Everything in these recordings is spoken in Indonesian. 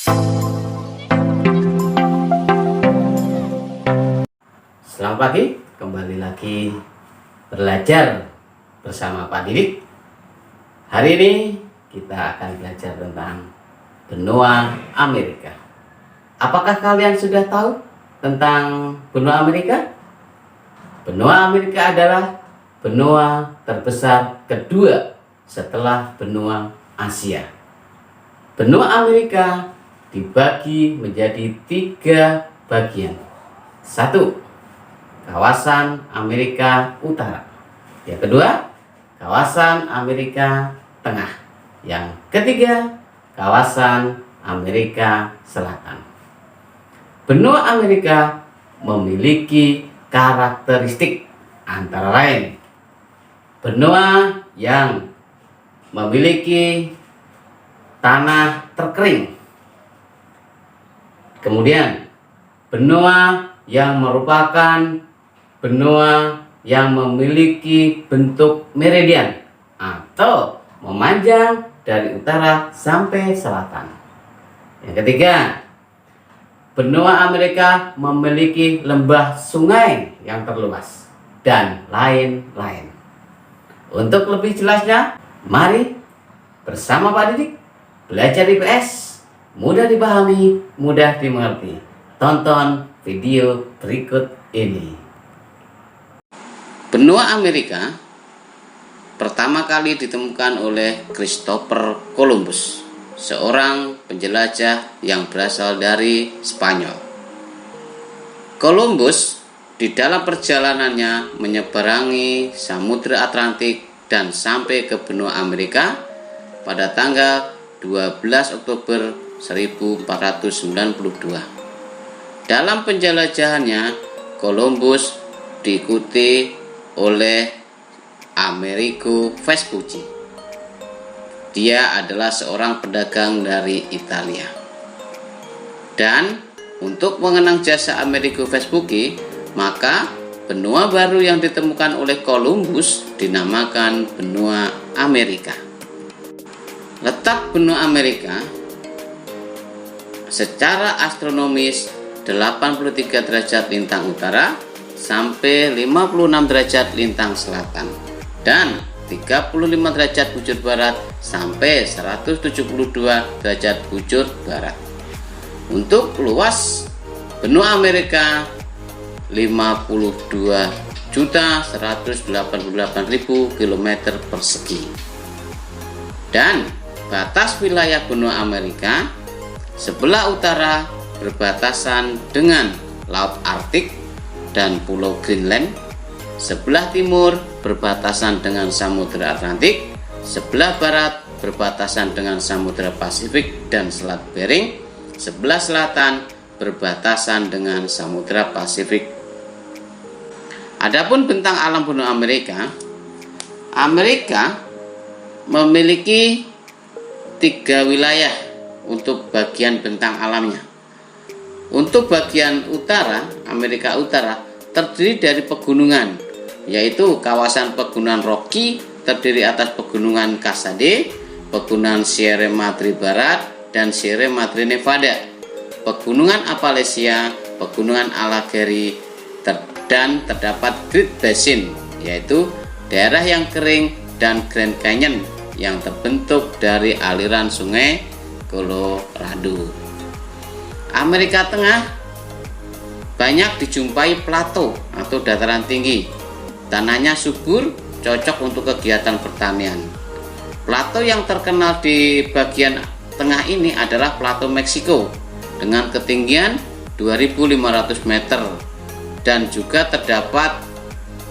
Selamat pagi, kembali lagi belajar bersama Pak Didik. Hari ini kita akan belajar tentang benua Amerika. Apakah kalian sudah tahu tentang benua Amerika? Benua Amerika adalah benua terbesar kedua setelah benua Asia. Benua Amerika dibagi menjadi 3 bagian. 1. Kawasan Amerika Utara. Yang kedua, kawasan Amerika Tengah. Yang ketiga, kawasan Amerika Selatan. Benua Amerika memiliki karakteristik antara lain benua yang memiliki tanah terkering. Kemudian, benua yang merupakan benua yang memiliki bentuk meridian atau memanjang dari utara sampai selatan. Yang ketiga, benua Amerika memiliki lembah sungai yang terluas dan lain-lain. Untuk lebih jelasnya, mari bersama Pak Didik belajar IPS, mudah dipahami, mudah dimengerti. Tonton video berikut ini. Benua Amerika pertama kali ditemukan oleh Christopher Columbus, seorang penjelajah yang berasal dari Spanyol. Columbus di dalam perjalanannya menyeberangi Samudra Atlantik dan sampai ke benua Amerika pada tanggal 12 Oktober 1492. Dalam penjelajahannya, Columbus diikuti oleh Amerigo Vespucci. Dia adalah seorang pedagang dari Italia. Dan untuk mengenang jasa Amerigo Vespucci, maka benua baru yang ditemukan oleh Columbus dinamakan benua Amerika. Letak benua Amerika secara astronomis 83 derajat lintang utara sampai 56 derajat lintang selatan dan 35 derajat bujur barat sampai 172 derajat bujur barat. Untuk luas benua Amerika 52.188.000 km persegi. Dan batas wilayah benua Amerika sebelah utara berbatasan dengan Laut Arktik dan Pulau Greenland, sebelah timur berbatasan dengan Samudra Atlantik, sebelah barat berbatasan dengan Samudra Pasifik dan Selat Bering, sebelah selatan berbatasan dengan Samudra Pasifik. Adapun bentang alam benua Amerika, Amerika memiliki 3 wilayah untuk bagian bentang alamnya. Untuk bagian utara, Amerika Utara terdiri dari pegunungan, yaitu kawasan pegunungan Rocky terdiri atas pegunungan Cascade, pegunungan Sierra Madre Barat, dan Sierra Madre Nevada, pegunungan Appalachia, pegunungan Allegheny, dan terdapat Great Basin, yaitu daerah yang kering, dan Grand Canyon yang terbentuk dari aliran sungai Colorado. Amerika Tengah banyak dijumpai plato atau dataran tinggi. Tanahnya subur, cocok untuk kegiatan pertanian. Plato yang terkenal di bagian tengah ini adalah Plato Meksiko dengan ketinggian 2.500 meter, dan juga terdapat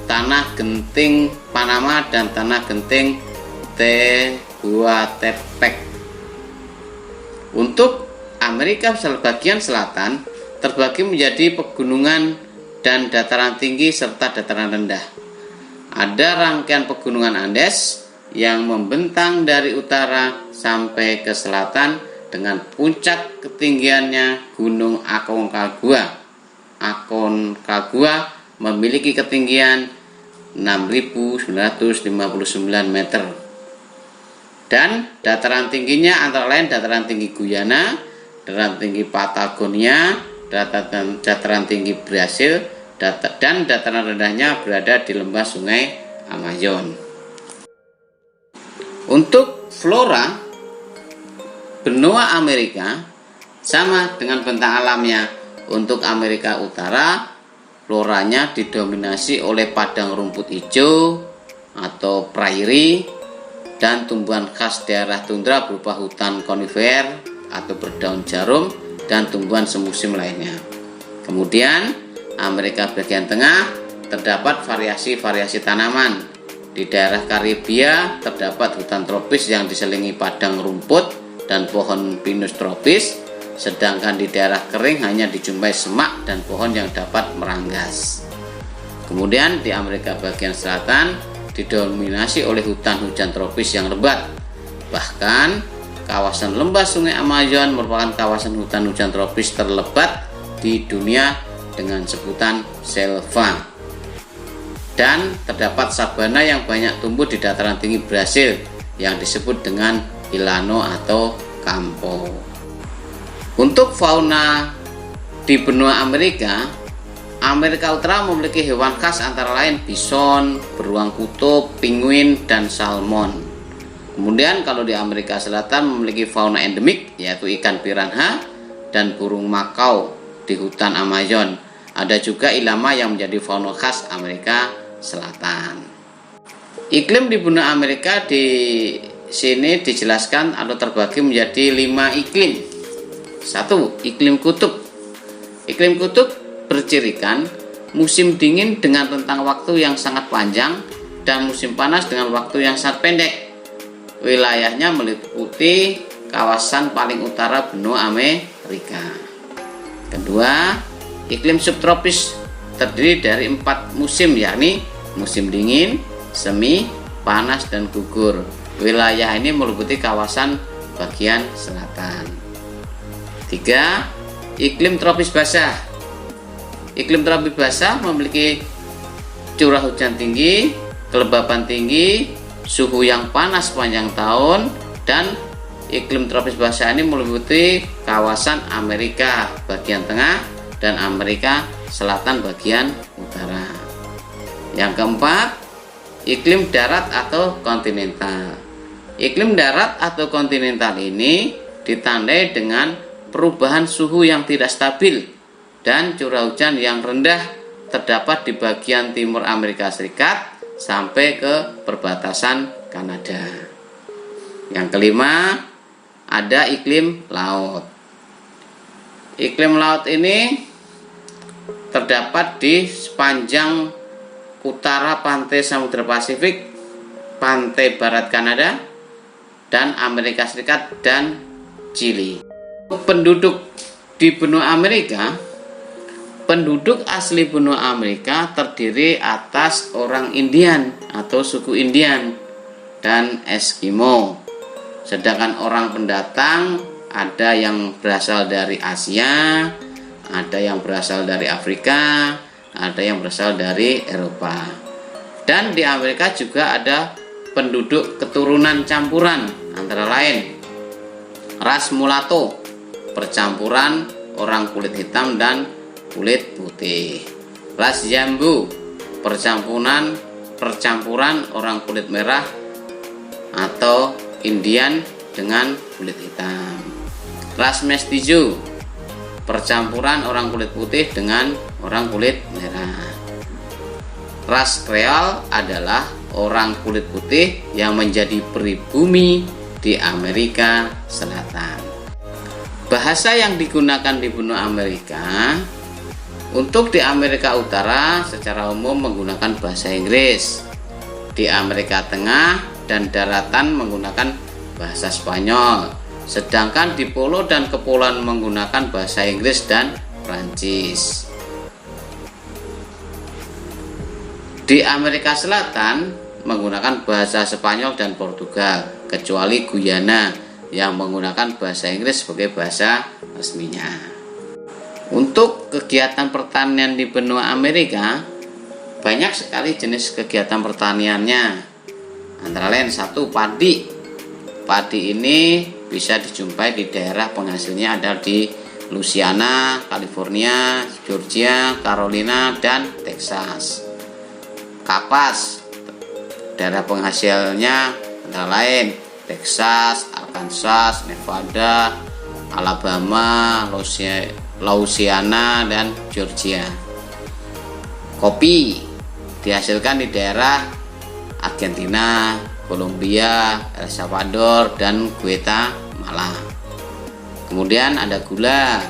tanah genting Panama dan tanah genting Tehuantepec. Untuk Amerika bagian selatan terbagi menjadi pegunungan dan dataran tinggi serta dataran rendah. Ada rangkaian pegunungan Andes yang membentang dari utara sampai ke selatan dengan puncak ketinggiannya Gunung Aconcagua. Aconcagua memiliki ketinggian 6.959 meter. Dan dataran tingginya antara lain dataran tinggi Guyana, dataran tinggi Patagonia, dataran tinggi Brasil, dan dataran rendahnya berada di lembah sungai Amazon. Untuk flora, benua Amerika sama dengan bentang alamnya. Untuk Amerika Utara, floranya didominasi oleh padang rumput hijau atau prairie dan tumbuhan khas daerah tundra berupa hutan konifer atau berdaun jarum dan tumbuhan semusim lainnya. Kemudian Amerika bagian tengah terdapat variasi-variasi tanaman. Di daerah Karibia terdapat hutan tropis yang diselingi padang rumput dan pohon pinus tropis, sedangkan di daerah kering hanya dijumpai semak dan pohon yang dapat meranggas. Kemudian di Amerika bagian selatan didominasi oleh hutan hujan tropis yang lebat. Bahkan kawasan lembah sungai Amazon merupakan kawasan hutan hujan tropis terlebat di dunia dengan sebutan selva. Dan terdapat sabana yang banyak tumbuh di dataran tinggi Brasil yang disebut dengan ilano atau campo. Untuk fauna di benua Amerika Utara memiliki hewan khas antara lain bison, beruang kutub, penguin, dan salmon. Kemudian kalau di Amerika Selatan memiliki fauna endemik yaitu ikan piranha dan burung makau di hutan Amazon. Ada juga ilama yang menjadi fauna khas Amerika Selatan. Iklim di benua Amerika di sini dijelaskan atau terbagi menjadi 5 iklim. 1. Iklim kutub. Iklim kutub bercirikan musim dingin dengan rentang waktu yang sangat panjang dan musim panas dengan waktu yang sangat pendek. Wilayahnya meliputi kawasan paling utara benua Amerika. Kedua, iklim subtropis terdiri dari 4 musim, yakni musim dingin, semi, panas, dan gugur. Wilayah ini meliputi kawasan bagian selatan. 3. Iklim tropis basah. Iklim tropis basah memiliki curah hujan tinggi, kelembapan tinggi, suhu yang panas sepanjang tahun, dan iklim tropis basah ini meliputi kawasan Amerika bagian tengah dan Amerika Selatan bagian utara. Yang keempat, iklim darat atau kontinental. Iklim darat atau kontinental ini ditandai dengan perubahan suhu yang tidak stabil dan curah hujan yang rendah terdapat di bagian timur Amerika Serikat sampai ke perbatasan Kanada. Yang kelima, ada iklim laut. Iklim laut ini terdapat di sepanjang utara pantai Samudra Pasifik, pantai barat Kanada, dan Amerika Serikat dan Chili. Penduduk di benua Amerika, penduduk asli benua Amerika terdiri atas orang Indian atau suku Indian dan Eskimo. Sedangkan orang pendatang ada yang berasal dari Asia, ada yang berasal dari Afrika, ada yang berasal dari Eropa. Dan di Amerika juga ada penduduk keturunan campuran, antara lain ras mulatto, percampuran orang kulit hitam dan kulit putih. Ras Jambu, percampuran orang kulit merah atau Indian dengan kulit hitam. Ras Mestizo, percampuran orang kulit putih dengan orang kulit merah. Ras Creole adalah orang kulit putih yang menjadi pribumi di Amerika Selatan. Bahasa yang digunakan di benua Amerika, untuk di Amerika Utara secara umum menggunakan bahasa Inggris. Di Amerika Tengah dan daratan menggunakan bahasa Spanyol. Sedangkan di pulau dan kepulauan menggunakan bahasa Inggris dan Prancis. Di Amerika Selatan menggunakan bahasa Spanyol dan Portugal, kecuali Guyana yang menggunakan bahasa Inggris sebagai bahasa resminya. Untuk kegiatan pertanian di benua Amerika, banyak sekali jenis kegiatan pertaniannya. Antara lain 1, padi. Padi ini bisa dijumpai di daerah penghasilnya ada di Louisiana, California, Georgia, Carolina, dan Texas. Kapas, daerah penghasilnya antara lain Texas, Arkansas, Nevada, Alabama, Louisiana, dan Georgia. Kopi dihasilkan di daerah Argentina, Kolombia, El Salvador, dan Guatemala. Kemudian ada gula,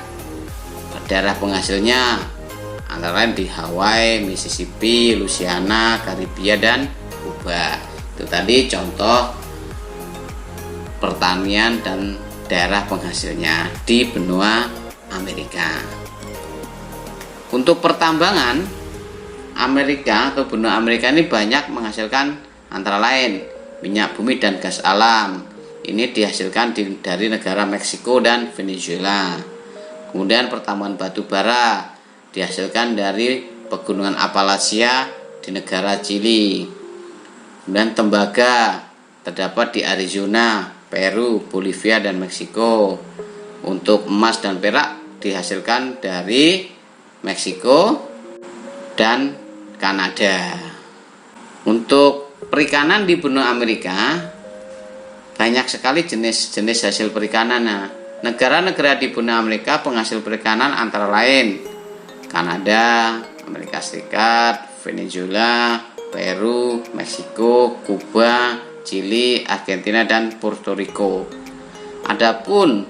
daerah penghasilnya antara lain di Hawaii, Mississippi, Louisiana, Karibia, dan Kuba. Itu tadi contoh pertanian dan daerah penghasilnya di benua Amerika. Untuk pertambangan, Amerika atau benua Amerika ini banyak menghasilkan antara lain minyak bumi dan gas alam. Ini dihasilkan dari negara Meksiko dan Venezuela. Kemudian pertambangan batu bara dihasilkan dari pegunungan Appalachia di negara Chili. Kemudian tembaga terdapat di Arizona, Peru, Bolivia, dan Meksiko. Untuk emas dan perak dihasilkan dari Meksiko dan Kanada. Untuk perikanan di benua Amerika banyak sekali jenis-jenis hasil perikanan. Nah, negara-negara di benua Amerika penghasil perikanan antara lain Kanada, Amerika Serikat, Venezuela, Peru, Meksiko, Kuba, Chili, Argentina, dan Puerto Rico. Adapun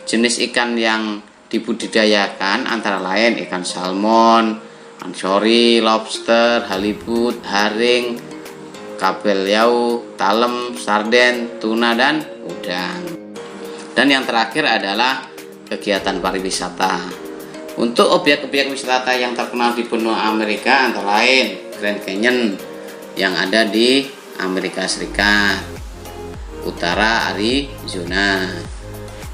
jenis ikan yang dibudidayakan antara lain ikan salmon, anchovy, lobster, halibut, haring, kabeljau, talem, sarden, tuna, dan udang. Dan yang terakhir adalah kegiatan pariwisata. Untuk objek-objek wisata yang terkenal di benua Amerika antara lain Grand Canyon yang ada di Amerika Serikat, utara Arizona.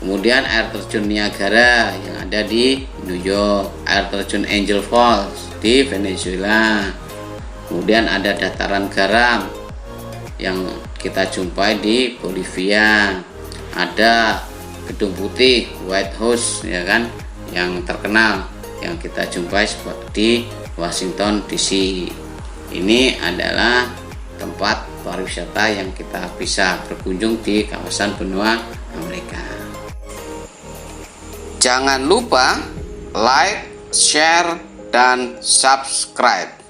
Kemudian air terjun Niagara yang ada di New York, air terjun Angel Falls di Venezuela. Kemudian ada dataran garam yang kita jumpai di Bolivia. Ada gedung putih White House ya kan, yang terkenal yang kita jumpai di Washington DC. Ini adalah tempat pariwisata yang kita bisa berkunjung di kawasan benua Amerika. Jangan lupa like, share, dan subscribe.